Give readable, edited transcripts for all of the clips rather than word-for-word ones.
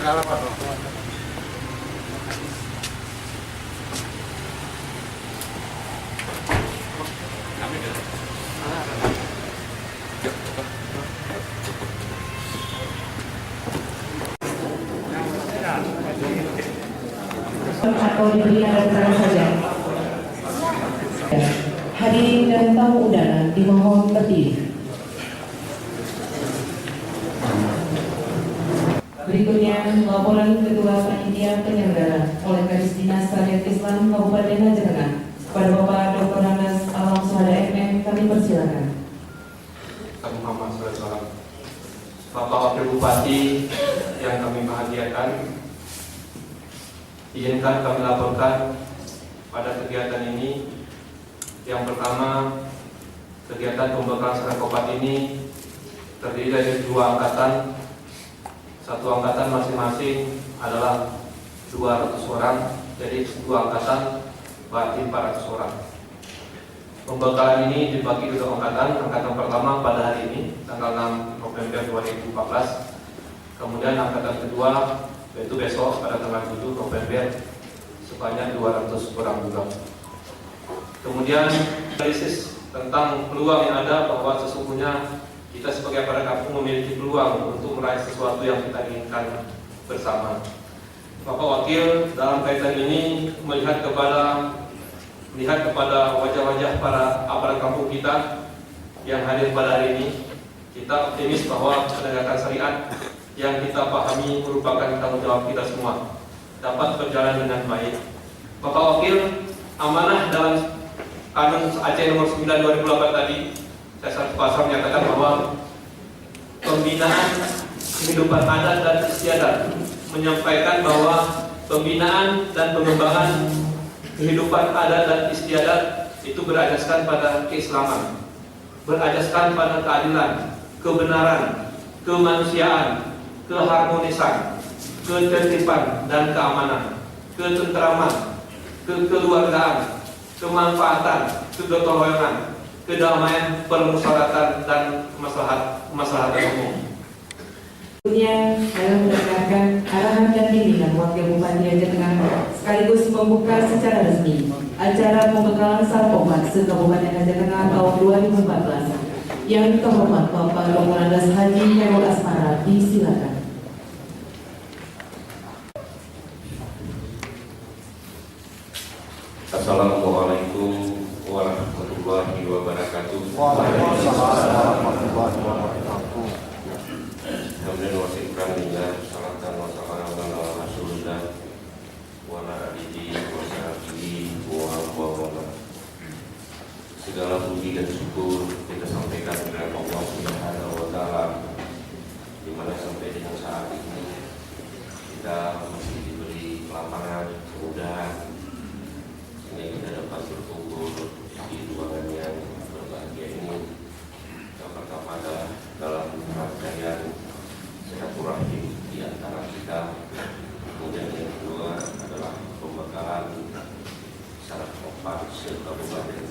Atau diberi tanda tangan saja. Hadirin dan tamu undangan dimohon berdiri. Berikutnya laporan Ketua Panitia Penyelenggara oleh Kadis Dinas Syariat Islam Kabupaten Aceh Tengah kepada Bapak Dr. Anas Alam Suhada MM, kami persilakan. Muhammad SAW. Bapak Wakil Bupati yang kami bahagiakan, izinkan kami laporkan pada kegiatan ini. Yang pertama, kegiatan pembekalan Serkopat ini terdiri dari 2 angkatan. Satu angkatan masing-masing adalah 200 orang, jadi 2 angkatan berarti 400 orang. Pembekalan ini dibagi 2 angkatan. Angkatan pertama pada hari ini, tanggal 6 November 2014. Kemudian angkatan kedua, yaitu besok pada tanggal 7 November, sebanyak 200 orang juga. Kemudian analisis tentang peluang yang ada, bahwa sesungguhnya kita sebagai aparat kampung memiliki peluang untuk meraih sesuatu yang kita inginkan bersama. Bapak Wakil dalam kaitan ini melihat kepada wajah-wajah para aparat kampung kita yang hadir pada hari ini, kita optimis bahwa penegakan syariat yang kita pahami merupakan tanggung jawab kita semua dapat berjalan dengan baik. Bapak Wakil, amanah dalam Kanun Aceh nomor 9 2008 tadi, saya satu pasal menyatakan bahwa pembinaan kehidupan adat dan istiadat, menyampaikan bahwa pembinaan dan pengembangan kehidupan adat dan istiadat itu berasaskan pada keislaman, berasaskan pada keadilan, kebenaran, kemanusiaan, keharmonisan, ketertiban dan keamanan, ketentraman, kekeluargaan, kemanfaatan, kegotong-royongan, kedamaian, permusyawaratan dan kemaslahatan umum. Berikutnya, saya mendengarkan arahan dan bimbingan Wakil Bupati Aceh Tengah sekaligus membuka secara resmi acara pembekalan Sarkopat se-Kabupaten Aceh Tengah tahun 2014. Yang terhormat Bapak Dr. Andes Haji Khairul Asmara, disilakan. Assalamualaikum warahmatullahi wabarakatuh. Waalaikumsalam warahmatullahi wabarakatuh. Alhamdulillah wa syukran lillah, salatan wa salam ala Rasulillah wa ala alihi wa sahbihi wa man. Segala puji dan syukur kita sampaikan kepada Allah Subhanahu wa taala, di mana sampai dengan saat ini kita masih diberi lapangan, kemudahan sehingga kita dapat berkumpul di ruangan yang berbahagia ini. Yang pertama adalah dalam rangkaian silaturahim di antara kita. Kemudian yang kedua adalah pembekalan Sarkopat se-Kabupaten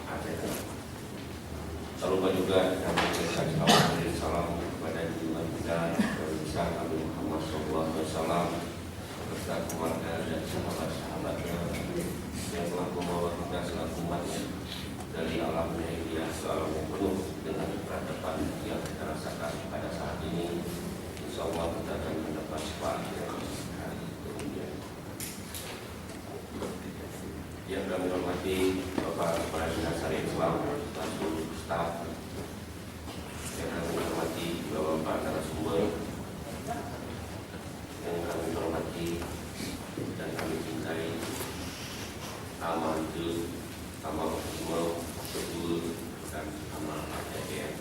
Aceh Tengah. Tak lupa juga kami mengucapkan salam kepada junjungan kita Nabi Muhammad SAW beserta keluarga dan sahabat-sahabatnya yang telah membawa kita selaku umatnya dari alam media ke alam yang penuh dengan peradaban yang kita rasakan pada saat ini. Insya Allah kita akan mendapat syafaat hari kemudian. Yang kami hormati Bapak Kepala Dinas Syariat Islam, seluruh staf, yang kami hormati Bapak narasumber, yang kami hormati dan kami cintai, amal itu, amal optimal, betul dan amal ATM.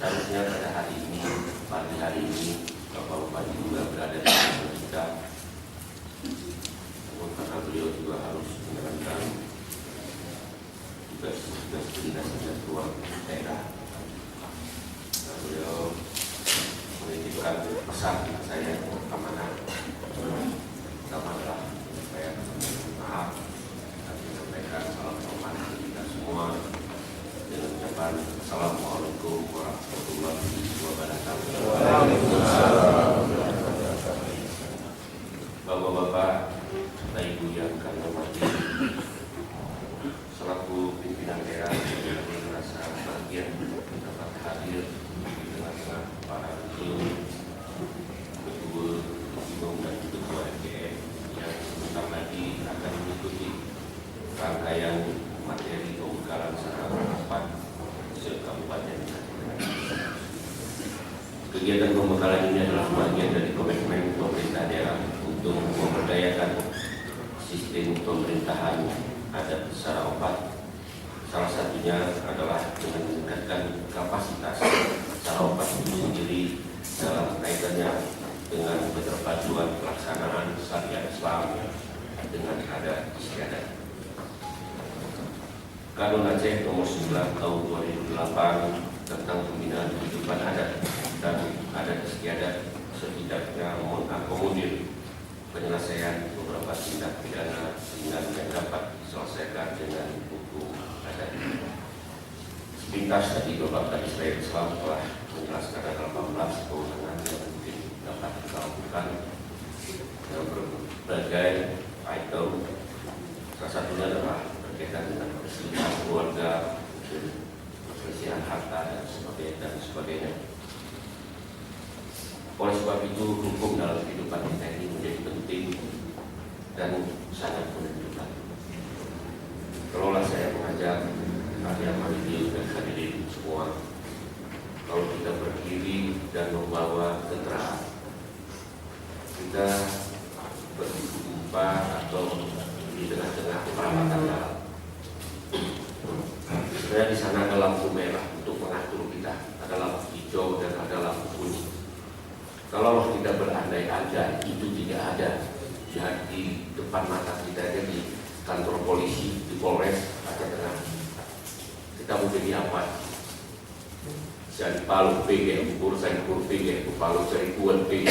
Seharusnya pada hari ini, pagi hari ini, Bapak Bupati juga berada di tengah kita. Namun karena beliau juga harus menjalankan tugas-tugas dinas luar daerah, nah, beliau menitipkan pesan saya keamanan. Pertama saya maaf dan menyampaikan salam hormat kita semua dengan ucapan Assalamualaikum warahmatullahi wabarakatuh. rangkaian materi pembekalan secara rapat se-Kabupaten. Kegiatan pembekalan ini adalah bagian dari komitmen pemerintah daerah untuk memberdayakan sistem pemerintahan adat Sarawak. Salah satunya adalah dengan meningkatkan kapasitas Sarawak itu sendiri dalam kaitannya dengan keterpaduan pelaksanaan syariat Islam dengan adat istiadat. Kanun Aceh nomor 9 tahun 2008 tentang pembinaan kehidupan adat dan adat istiadat setidaknya mengakomodir penyelesaian beberapa tindak pidana ringan yang dapat diselesaikan dengan hukum adat. Sepintas tadi Bapak Kadis Islam telah menjelaskan ada 18 kewenangan yang mungkin dapat kita lakukan dalam berbagai item. Salah satunya adalah berkaitan dengan perselisihan keluarga, perselisihan harta dan sebagainya. Oleh sebab itu, hukum dalam kehidupan kita ini menjadi penting dan sangat menentukan. Kalaulah saya mengajak kalian hadirin dan hadirin semua, kalau kita berdiri dan membawa keterangan, kita berjumpa atau di tengah-tengah perapatan dalam. Sebenarnya di sana ada lampu merah untuk mengatur kita, ada lampu hijau dan ada lampu kuning. Kalau kita berandai-andai itu tidak ada di depan mata kita, aja di kantor polisi, di Polres Aceh Tengah, kita mau jadi apa? Saya Palu PG ukur, saya ukur PG ukur Palu, saya kuat PG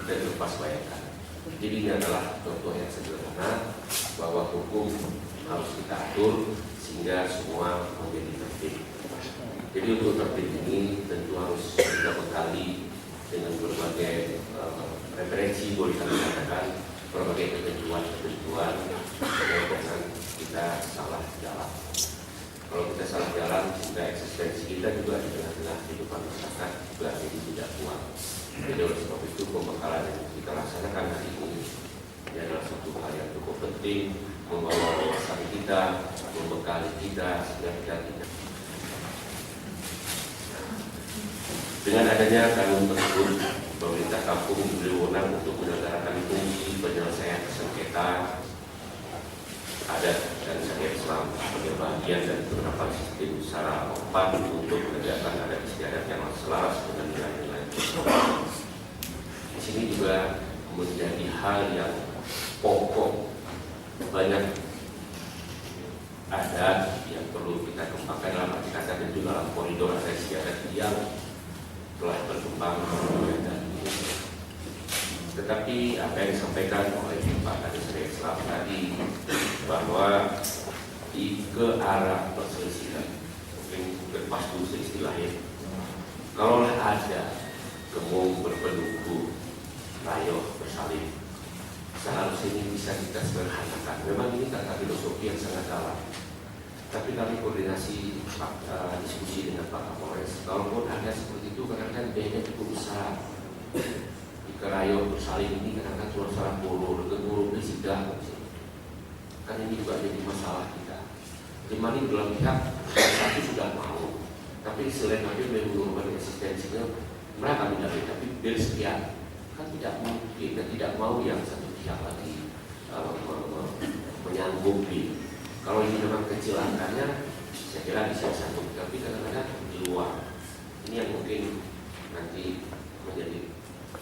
dan lepas bayangkan. Jadi ini adalah contoh yang sederhana bahwa hukum harus kita atur sehingga semua menjadi tertib. Jadi untuk tertib ini tentu harus kita bekali dengan berbagai referensi, boleh kami katakan berbagai ketentuan dengan kita salah jalan. Kalau kita salah jalan, sehingga eksistensi kita juga di tengah-tengah kehidupan masyarakat juga jadi tidak kuat. Jadi oleh sebab itu pembekalan yang kita laksanakan hari ini adalah suatu hal yang cukup penting, membawa wawasan kita, membekali kita sehingga kita tidak. Dengan adanya kanun tersebut, pemerintah kampung diberi wewenang untuk menyelenggarakan fungsi penyelesaian sengketa adat dan syariat Islam sebagai bagian dari penerapan sistem secara opat untuk menegakkan adat istiadat yang selaras dengan nilai-nilai. Di sini juga menjadi hal yang pokok, banyak adat yang perlu kita kembangkan dalam arti kata tentu dalam koridor adat istiadat yang telah berkembang dan tetapi apa yang disampaikan oleh Pak Kadis Islam tadi bahwa ke arah perselisihan mungkin berpas dulu istilahnya, kalau ada gemung berpeluku rayoh bersalin, seharusnya ini bisa kita sederhanakan. Memang ini tata filosofi yang sangat dalam, tapi kami koordinasi diskusi dengan Pak Kapolres. Kalaupun ada seperti itu, kadang-kadang biayanya cukup besar. Di Kerayo bersalin ini kadang-kadang suara bolu, dengan bersidang. Kan ini juga jadi masalah kita. Dimana dalam pihak satu sudah mau, tapi selain nanti mengurungkan eksistensinya, mereka tidak boleh, tapi biar sekian. Kan tidak mungkin, dan tidak mau yang satu pihak lagi menyanggupi. Kalau ini memang kecil angkanya, saya kira bisa satu, tapi kadang-kadang di luar. Ini yang mungkin nanti menjadi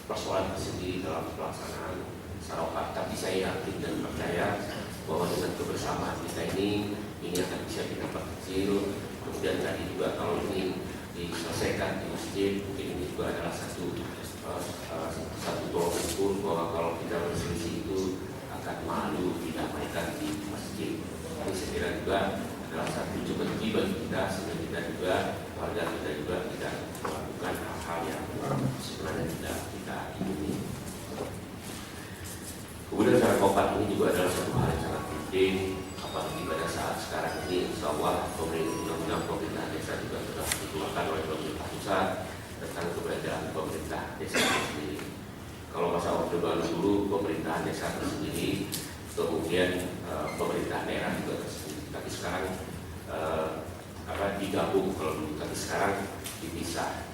persoalan tersendiri dalam pelaksanaan Sarawak. Tapi saya yakin dan percaya bahwa dengan kebersamaan kita ini akan bisa kita perkecil. Kemudian tadi juga kalau ini diselesaikan di masjid, mungkin ini juga adalah satu tolok ukur bahwa kalau kita berselisih itu akan malu didamaikan di masjid. Ini saya kira juga adalah satu kewajiban kita, sehingga kita juga warga kita juga tidak melakukan hal-hal yang sebenarnya tidak kita ingini. Kemudian cara kopat ini juga adalah satu hal yang sangat penting, apalagi pada saat sekarang ini, insya Allah pemerintah desa juga sudah dikeluarkan oleh pemerintah pusat tentang keberadaan pemerintah desa sendiri. Kalau masa Orde Baru dulu pemerintahan desa tersendiri, kemudian pemerintah daerah digabung kalau dulu, tapi sekarang dipisah.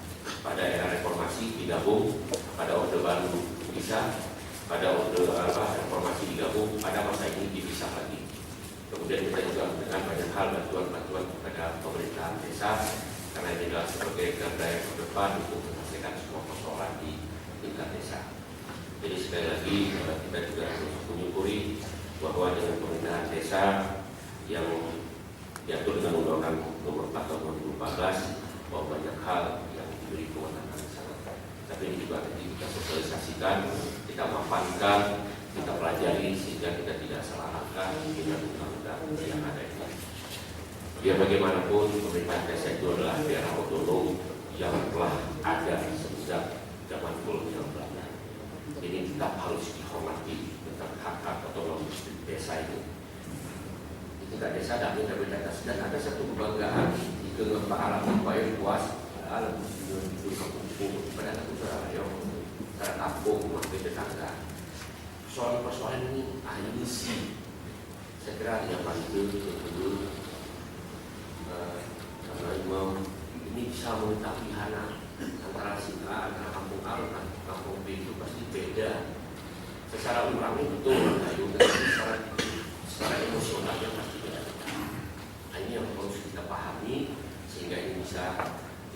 Pada era reformasi digabung, pada orde baru dipisah, pada orde reformasi digabung, pada masa ini dipisah lagi. Kemudian kita juga memberikan banyak hal bantuan kepada pemerintahan desa, karena ini adalah sebagai garda yang terdepan untuk menyelesaikan semua persoalan di tingkat desa. Jadi sekali lagi kita juga harus menyukuri bahwa dengan pemerintahan desa yang diatur dengan Undang-Undang Nomor 4 Tahun 2014 bahwa banyak hal yang diberi kewenangan di sana. Tapi ini juga nanti kita sosialisasikan, kita mapankan, kita pelajari sehingga kita tidak salah langkah dengan undang-undang yang ada ini. Biar bagaimanapun pemerintahan desa itu adalah daerah otonom yang telah ada sejak zaman kolonial Belanda. Ini tetap harus dihormati tentang hak-hak otonom desa itu. Tingkat desa dan atas dan ada satu kebanggaan di Pak alam supaya puas alam itu kampung pada anak usaha yang cara kampung maupun tetangga. Persoalan ini ahli misi. Saya kira yang paling dulu karena imam ini bisa mengetahui hana antara si A, antara kampung A dan kampung B itu pasti beda. Secara umumnya betul, secara emosionalnya pasti beda. Nah, ini yang harus kita pahami sehingga ini bisa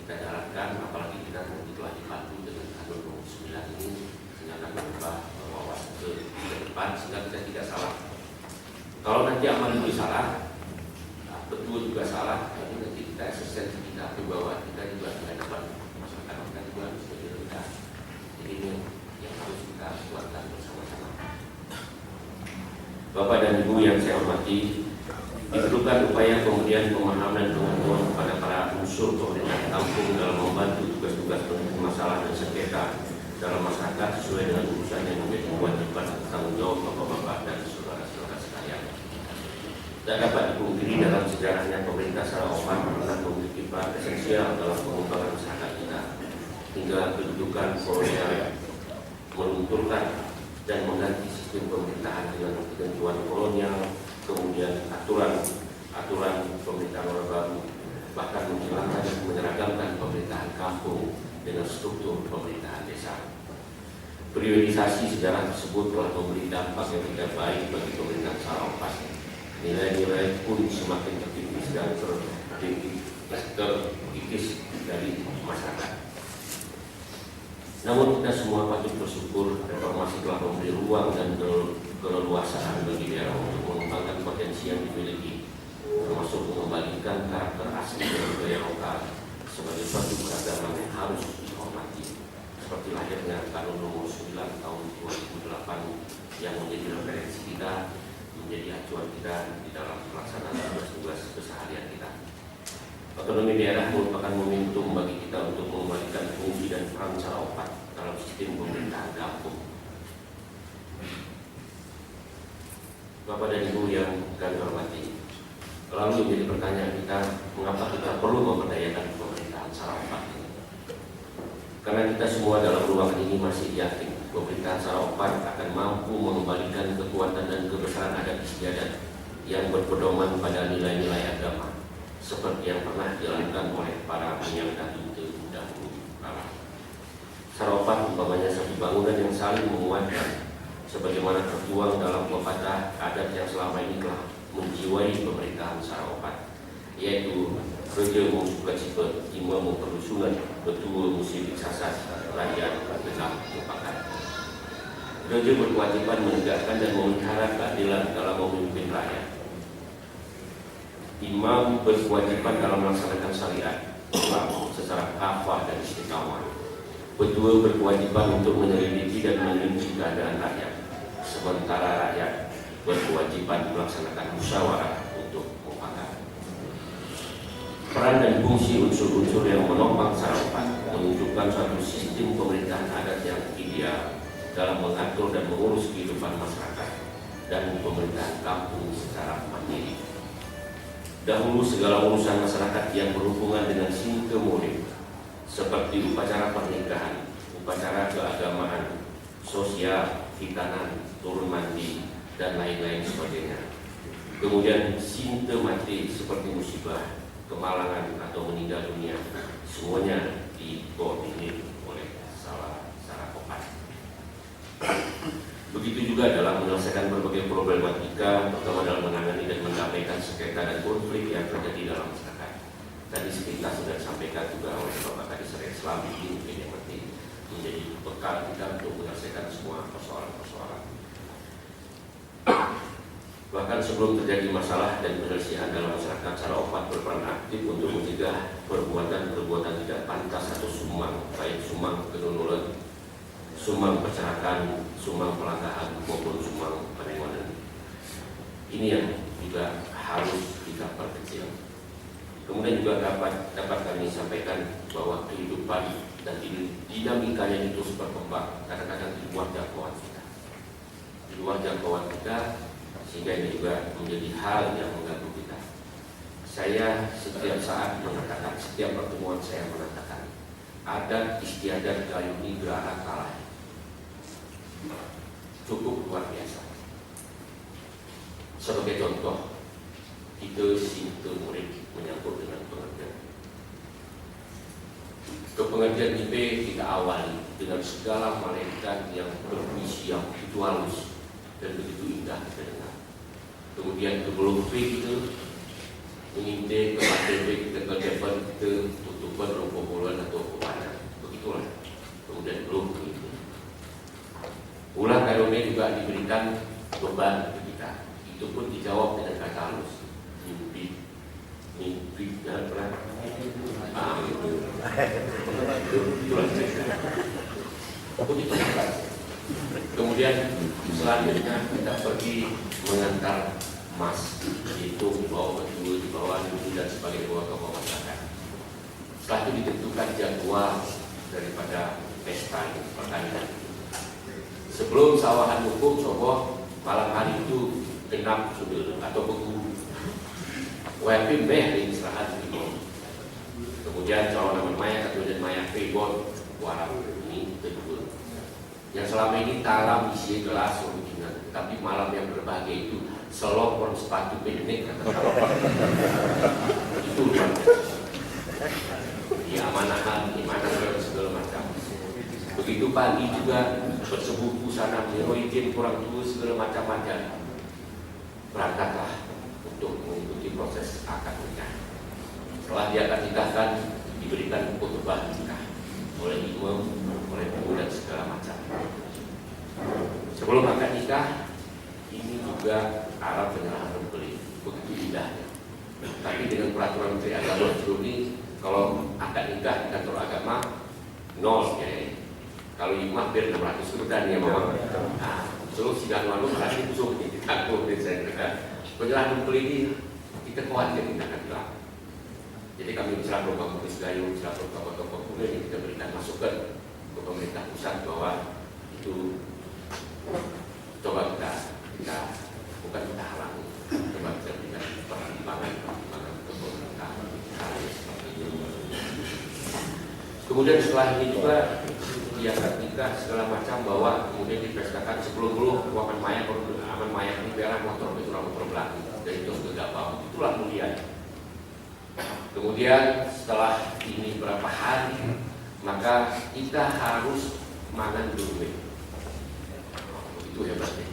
kita jalankan, apalagi kita nanti telah dibantu dengan Kanun Nomor 9 ini sehingga akan berubah wawasan ke depan sehingga kita tidak salah. Kalau nanti amal itu salah, betul juga salah, jadi nanti kita eksistensi kita ke bawah, kita juga tidak dapat masyarakat kita juga harus menjadi rendah. Jadi ini yang harus kita kuatkan bersama-sama. Bapak dan Ibu yang saya hormati, diperlukan upaya pemberian pemahaman dan pengetahuan kepada para unsur pemerintah kampung dalam membantu tugas-tugas masalah dan sengketa dalam masyarakat sesuai dengan urusan yang menjadi kewajiban tanggung jawab bapak-bapak dan saudara-saudara sekalian. Tak dapat dipungkiri dalam sejarahnya pemerintah secara umum pernah memiliki peran esensial dalam pengembangan masyarakat kita hingga kedudukan kolonial melunturkan dan mengganti sistem pemerintahan dengan ketentuan kolonial, kemudian aturan pemerintahan Orde Baru, bahkan menghilangkan dan menyeragamkan pemerintahan kampung dengan struktur pemerintahan desa. Periodisasi sejarah tersebut telah memberi dampak yang tidak baik bagi pemerintahan secara umum. Nilai-nilai pun semakin terkikis dan terkikis dari masyarakat. Namun kita semua patut bersyukur reformasi telah memberi ruang dan keleluasaan bagi daerah untuk mengembangkan potensi yang dimiliki, termasuk mengembalikan karakter asli dan budaya lokal sebagai suatu keragaman yang harus dihormati, seperti lahirnya Kanun Nomor 9 Tahun 2008 yang menjadi referensi kita, menjadi acuan kita di dalam pelaksanaan tugas-tugas keseharian kita. Otonomi daerah merupakan momentum bagi kita untuk mengembalikan fungsi dan peran secara opat dalam sistem pemerintahan kampung. Bapak dan Ibu yang kami hormati, lalu menjadi pertanyaan kita, mengapa kita perlu memberdayakan pemerintahan secara opat ini? Karena kita semua dalam ruangan ini masih yakin pemerintahan secara opat akan mampu mengembalikan kekuatan dan kebesaran adat istiadat yang berpedoman pada nilai-nilai agama, seperti yang pernah dilakukan oleh para penyangga dahulu kala. Saropat umpamanya satu bangunan yang saling menguatkan, sebagaimana tertuang dalam pepatah adat yang selama ini telah menjiwai pemerintahan Saropat, yaitu kerja musuh kecipet, imam perlusungan, betul musibik sasas, rakyat tegak lupakan. Kerja berkewajiban menegakkan dan memelihara keadilan dalam memimpin rakyat. Imam berkewajiban dalam melaksanakan syariat Islam secara kafah dan istiqamah. Kedua berkewajiban untuk menyelidiki dan meneliti keadaan rakyat, sementara rakyat berkewajiban melaksanakan musyawarah untuk mufakat. Peran dan fungsi unsur-unsur yang menopang Saropat menunjukkan suatu sistem pemerintahan adat yang ideal dalam mengatur dan mengurus kehidupan masyarakat dan pemerintahan kampung secara mandiri. Dahulu segala urusan masyarakat yang berhubungan dengan singkemurim seperti upacara pernikahan, upacara keagamaan, sosial, hitanan, turun mandi, dan lain-lain sebagainya kemudian simptomatik seperti musibah, kemalangan atau meninggal dunia, semuanya dikoordinir oleh salah opat. Begitu juga dalam menyelesaikan berbagai problematika, terutama dalam menangani dan mendamaikan sengketa dan konflik yang terjadi dalam masyarakat. Tadi sepintas sudah disampaikan juga oleh Bapak Kadis Islam, ini mungkin yang penting menjadi bekal kita untuk menyelesaikan semua persoalan-persoalan. Bahkan sebelum terjadi masalah dan penyelesaian dalam masyarakat, secara opat berperan aktif untuk mencegah perbuatan tidak pantas atau sumbang, baik sumbang kenunulan, sumbang percerakan, sumbang pelanggaran maupun sumbang penemonan. Ini yang juga harus kita perkecil. Kemudian juga dapat kami sampaikan bahwa kehidupan dan dinamikanya itu terus berkembang, kadang-kadang di luar jangkauan kita. Di luar jangkauan kita, sehingga ini juga menjadi hal yang mengganggu kita. Saya setiap saat mengatakan, setiap pertemuan saya mengatakan, adat istiadat kayu nigra kalah cukup luar biasa. Sebagai contoh, kita sinta murid menyangkut dengan pengertian. Kepengertian IP kita awali dengan segala malaikat yang berpuisi yang begitu halus dan begitu indah kita dengar. Kemudian ke belum kita mengintip ke materi kita ke depan kita tutupan rumput atau kepanan. Begitulah. Kemudian belum begitu. Ulang karomnya juga diberikan beban ke kita. Itu pun dijawab dengan kata halus. Mimpi dan perang. Kemudian selanjutnya kita pergi mengantar mas, itu dibawa baju, dibawa dulu dan sebagainya, dibawa ke masyarakat. Setelah itu ditentukan jadwal daripada pesta pertanian. Sebelum sawahan hukum soboh malam hari itu genap sudah atau beku. WP meh di istirahat di bawah. Kemudian calon nama maya kemudian maya pribon warap ini kedua. Yang selama ini talam isi gelas original, tapi malam yang berbahagia itu selopor sepatu piknik kata itu luar biasa. Diamanahan, dimana segala macam. Begitu pagi juga bersebuku sana menyeruikin kurang tua segala macam-macam. Berangkatlah untuk mengikuti proses akad nikah. Setelah diakad nikahkan, diberikan khutbah nikah oleh imam, oleh guru dan segala macam. Sebelum akad nikah, ini juga Arab penyerahan pembeli, begitu indahnya. Tapi dengan peraturan Menteri Agama ini, kalau akad nikah di kantor agama, nol ya. Kalau imam biar 600 rupiah ya mama. Nah, terus sidang lalu berarti busuk kita takut saya kira. Penyerahan pembeli ini kita khawatir tidak akan hilang. Jadi kami bisa program Kulis Gayo, bisa program tokoh yang kita berikan masukan ke pemerintah pusat bahwa itu coba kita bukan kita halangi, coba kita berikan pertimbangan ke pemerintah. Kemudian setelah ini juga diangkat nikah segala macam bahwa kemudian dipestakan sebelum aman maya ini merah motor itu motor belakang dari itu ke gabah itulah mulia. Kemudian setelah ini berapa hari maka kita harus makan dulu. Itu hebatnya.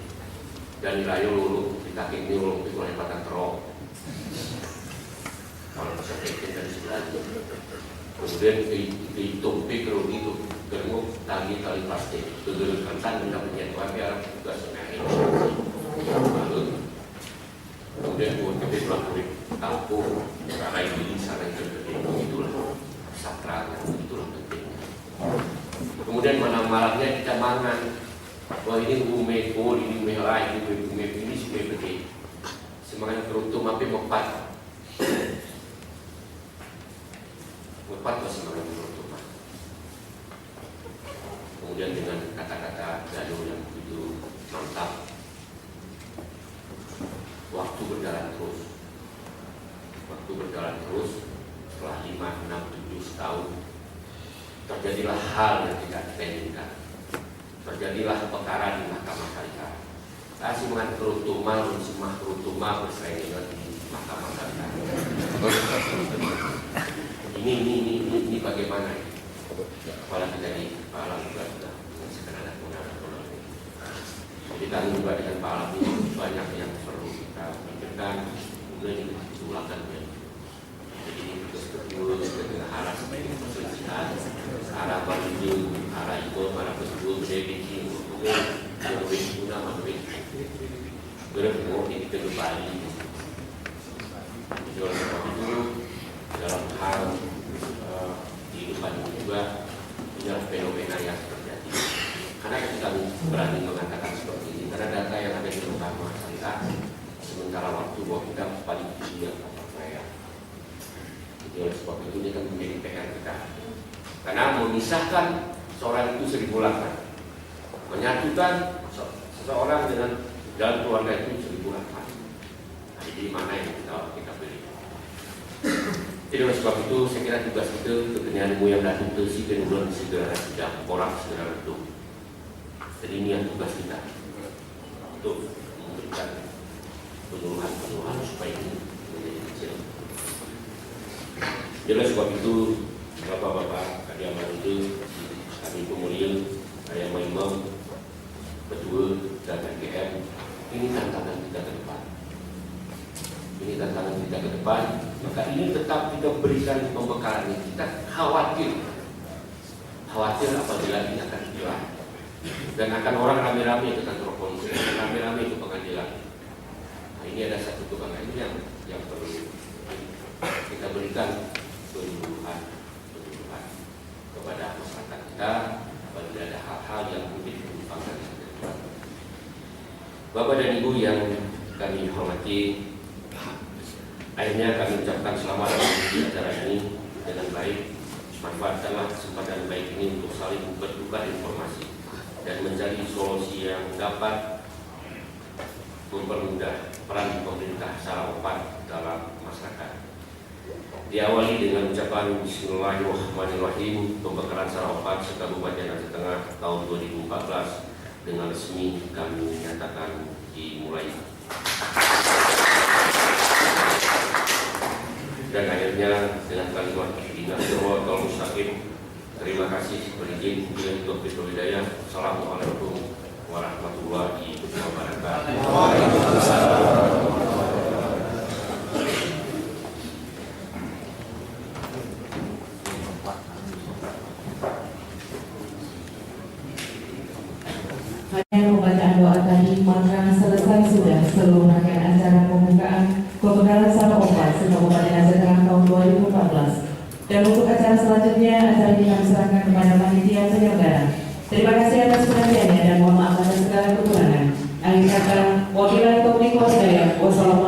Dan dirayu lulu di kaki ini lulu itu hebatan terong. Kalau bisa bikin dari sebelah itu. Kemudian dihitung pikir itu gerung tali plastik gegel kentan benda penyetuan biar juga sebenarnya kemudian buat kita pulang murid kampung karena ini sana itu itulah sakral itulah penting. Kemudian malamnya kita mangan wah ini umeko ini merah ini sudah penting semangat teruntung tapi mepat masih semangat teruntung. Kemudian dengan kata-kata gaduh yang begitu mantap, waktu berjalan terus, setelah 5, 6, 7 tahun terjadilah hal yang tidak kita inginkan. Terjadilah perkara di Mahkamah Syariah. Asimangan terutama simah terutama bersaing di Mahkamah Agung. Ini bagaimana? Kepala kita di Pak Alam juga sudah menyaksikan ada pengalaman. Jadi kami juga dengan Pak Alam ini banyak yang perlu kita pikirkan, kemudian diulangkan. Jadi betul dengan arah sebagai kesulitan, arah baju, arah itu, arah betul, berbeda, kemudian lebih guna lebih berhubung di kehidupan ini. Jadi oleh sebab itu dalam hal kehidupan ini juga punya fenomena yang terjadi. Karena kita berani mengatakan seperti ini, karena data yang ada di Mahkamah Syariah sementara waktu bahwa kita paling tinggi yang terpercaya. Jadi oleh sebab itu ini kan menjadi PR kita. Karena memisahkan seorang itu 1000 langkah, menyatukan seseorang dengan dalam keluarga itu 1000 langkah. Nah, jadi mana yang kita beri? Jadi oleh sebab itu saya kira tugas kita kekenyaanmu yang datang ke si kemudian segera sudah orang segera itu. Jadi ini yang tugas kita untuk memberikan penyuluhan supaya ini menjadi kecil. Jadi oleh sebab itu Bapak-bapak, adik-adik itu kami pemulia, saya imam, ketua dan GM, ini tantangan kita ke depan. Ini tantangan kita ke depan, maka ini tetap kita berikan pembekalan ini. Kita khawatir apabila ini akan hilang dan akan orang rame-rame ke kantor polisi, rame-rame ke pengadilan. Nah, ini ada satu tukang ini yang perlu kita berikan penyuluhan kepada masyarakat kita apabila ada hal-hal yang mungkin menyebabkan kehidupan. Bapak dan Ibu yang kami hormati, akhirnya kami ucapkan selamat di acara ini dengan baik. Manfaatkanlah kesempatan baik ini untuk saling bertukar informasi dan mencari solusi yang dapat mempermudah peran pemerintah Sarawak dalam masyarakat. Diawali dengan ucapan Bismillahirrahmanirrahim, pembekalan Sarawak se-Kabupaten Aceh Tengah tahun 2014 dengan resmi kami nyatakan dimulai. Dan akhirnya dengan kalimat Ihdinas Shiratal Mustaqim. Terima kasih berizin dengan Taufiq Hidayah. Assalamualaikum warahmatullahi wabarakatuh. Pembacaan doa tadi, maka selesai sudah seluruh rangkaian acara pembukaan pembekalan Sarawak se-Kabupaten Aceh Tengah tahun 2014. Dan untuk acara selanjutnya, acara ini kami serahkan kepada panitia penyelenggara. Terima kasih atas perhatiannya dan mohon maaf atas segala kekurangan. Akhir kata, wabillahi taufiq wal hidayah. Wassalamualaikum